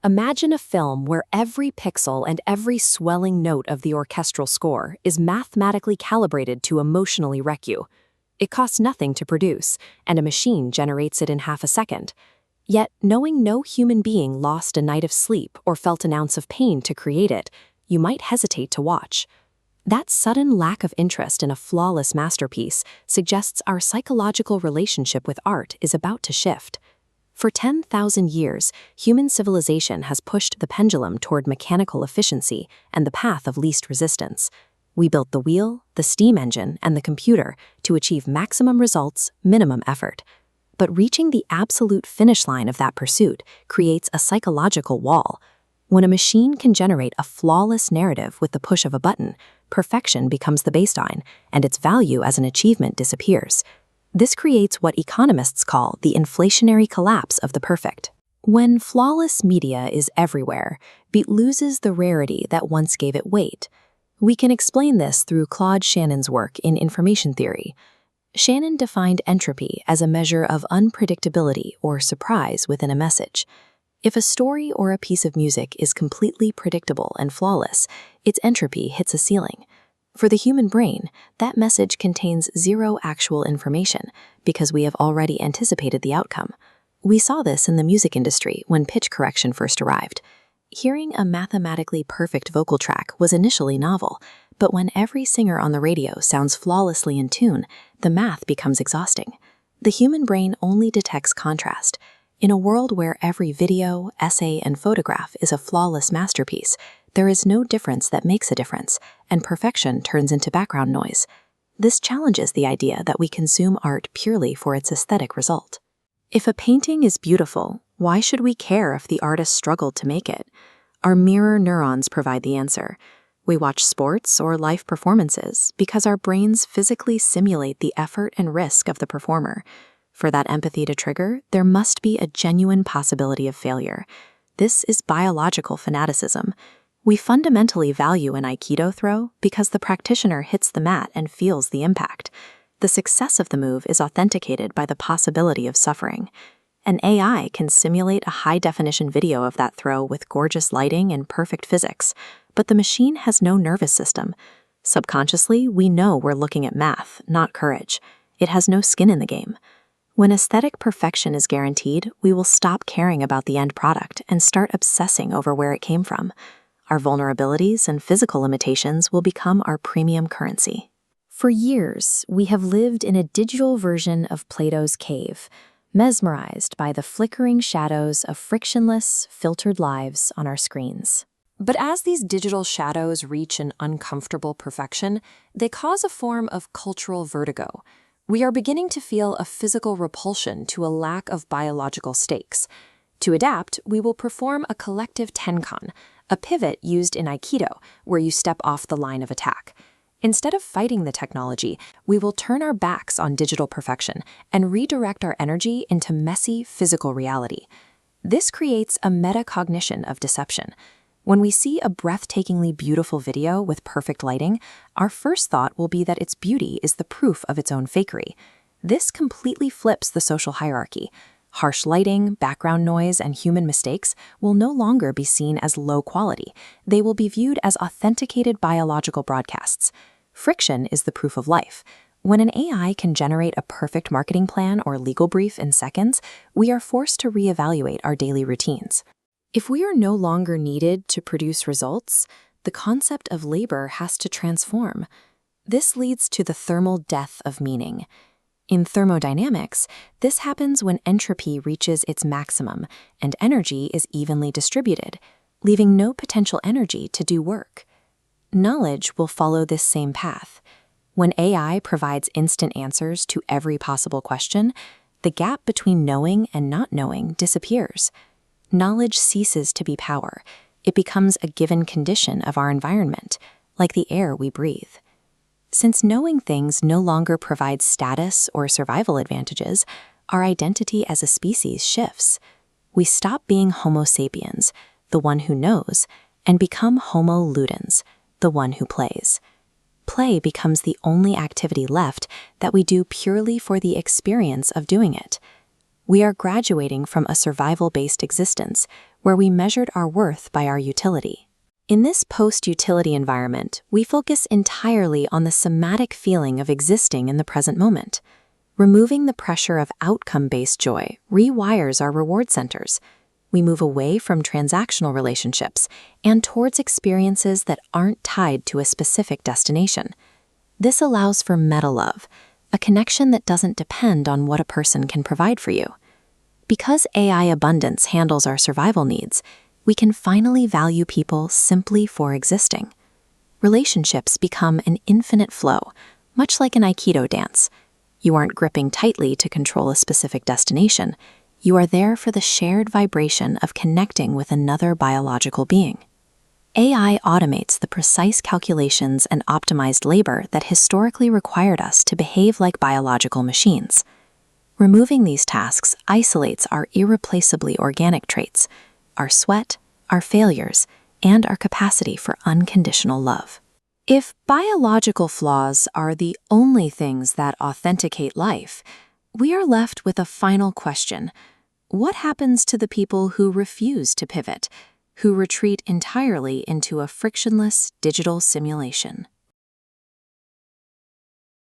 Imagine a film where every pixel and every swelling note of the orchestral score is mathematically calibrated to emotionally wreck you. It costs nothing to produce, and a machine generates it in half a second. Yet, knowing no human being lost a night of sleep or felt an ounce of pain to create it, you might hesitate to watch. That sudden lack of interest in a flawless masterpiece suggests our psychological relationship with art is about to shift. For 10,000 years, human civilization has pushed the pendulum toward mechanical efficiency and the path of least resistance. We built the wheel, the steam engine, and the computer to achieve maximum results, minimum effort. But reaching the absolute finish line of that pursuit creates a psychological wall. When a machine can generate a flawless narrative with the push of a button, perfection becomes the baseline, and its value as an achievement disappears. This creates what economists call the inflationary collapse of the perfect. When flawless media is everywhere, it loses the rarity that once gave it weight. We can explain this through Claude Shannon's work in information theory. Shannon defined entropy as a measure of unpredictability or surprise within a message. If a story or a piece of music is completely predictable and flawless, its entropy hits a ceiling. For the human brain, that message contains zero actual information because we have already anticipated the outcome. We saw this in the music industry when pitch correction first arrived. Hearing a mathematically perfect vocal track was initially novel, but when every singer on the radio sounds flawlessly in tune, the math becomes exhausting. The human brain only detects contrast. In a world where every video, essay, and photograph is a flawless masterpiece, there is no difference that makes a difference, and perfection turns into background noise. This challenges the idea that we consume art purely for its aesthetic result. If a painting is beautiful, why should we care if the artist struggled to make it? Our mirror neurons provide the answer. We watch sports or live performances because our brains physically simulate the effort and risk of the performer. For that empathy to trigger, there must be a genuine possibility of failure. This is biological fanaticism. We fundamentally value an Aikido throw because the practitioner hits the mat and feels the impact. The success of the move is authenticated by the possibility of suffering. An AI can simulate a high-definition video of that throw with gorgeous lighting and perfect physics, but the machine has no nervous system. Subconsciously, we know we're looking at math, not courage. It has no skin in the game. When aesthetic perfection is guaranteed, we will stop caring about the end product and start obsessing over where it came from. Our vulnerabilities and physical limitations will become our premium currency. For years, we have lived in a digital version of Plato's cave, mesmerized by the flickering shadows of frictionless, filtered lives on our screens. But as these digital shadows reach an uncomfortable perfection, they cause a form of cultural vertigo. We are beginning to feel a physical repulsion to a lack of biological stakes. To adapt, we will perform a collective tenkan, a pivot used in Aikido, where you step off the line of attack. Instead of fighting the technology, we will turn our backs on digital perfection and redirect our energy into messy physical reality. This creates a metacognition of deception. When we see a breathtakingly beautiful video with perfect lighting, our first thought will be that its beauty is the proof of its own fakery. This completely flips the social hierarchy. Harsh lighting, background noise, and human mistakes will no longer be seen as low quality. They will be viewed as authenticated biological broadcasts. Friction is the proof of life. When an AI can generate a perfect marketing plan or legal brief in seconds, we are forced to reevaluate our daily routines. If we are no longer needed to produce results, the concept of labor has to transform. This leads to the thermal death of meaning. In thermodynamics, this happens when entropy reaches its maximum and energy is evenly distributed, leaving no potential energy to do work. Knowledge will follow this same path. When AI provides instant answers to every possible question, the gap between knowing and not knowing disappears. Knowledge ceases to be power. It becomes a given condition of our environment, like the air we breathe. Since knowing things no longer provides status or survival advantages, our identity as a species shifts. We stop being Homo sapiens, the one who knows, and become Homo ludens, the one who plays. Play becomes the only activity left that we do purely for the experience of doing it. We are graduating from a survival-based existence, where we measured our worth by our utility. In this post-utility environment, we focus entirely on the somatic feeling of existing in the present moment. Removing the pressure of outcome-based joy rewires our reward centers. We move away from transactional relationships and towards experiences that aren't tied to a specific destination. This allows for meta-love, a connection that doesn't depend on what a person can provide for you. Because AI abundance handles our survival needs, we can finally value people simply for existing. Relationships become an infinite flow, much like an Aikido dance. You aren't gripping tightly to control a specific destination. You are there for the shared vibration of connecting with another biological being. AI automates the precise calculations and optimized labor that historically required us to behave like biological machines. Removing these tasks isolates our irreplaceably organic traits, our sweat, our failures, and our capacity for unconditional love. If biological flaws are the only things that authenticate life, we are left with a final question. What happens to the people who refuse to pivot, who retreat entirely into a frictionless digital simulation?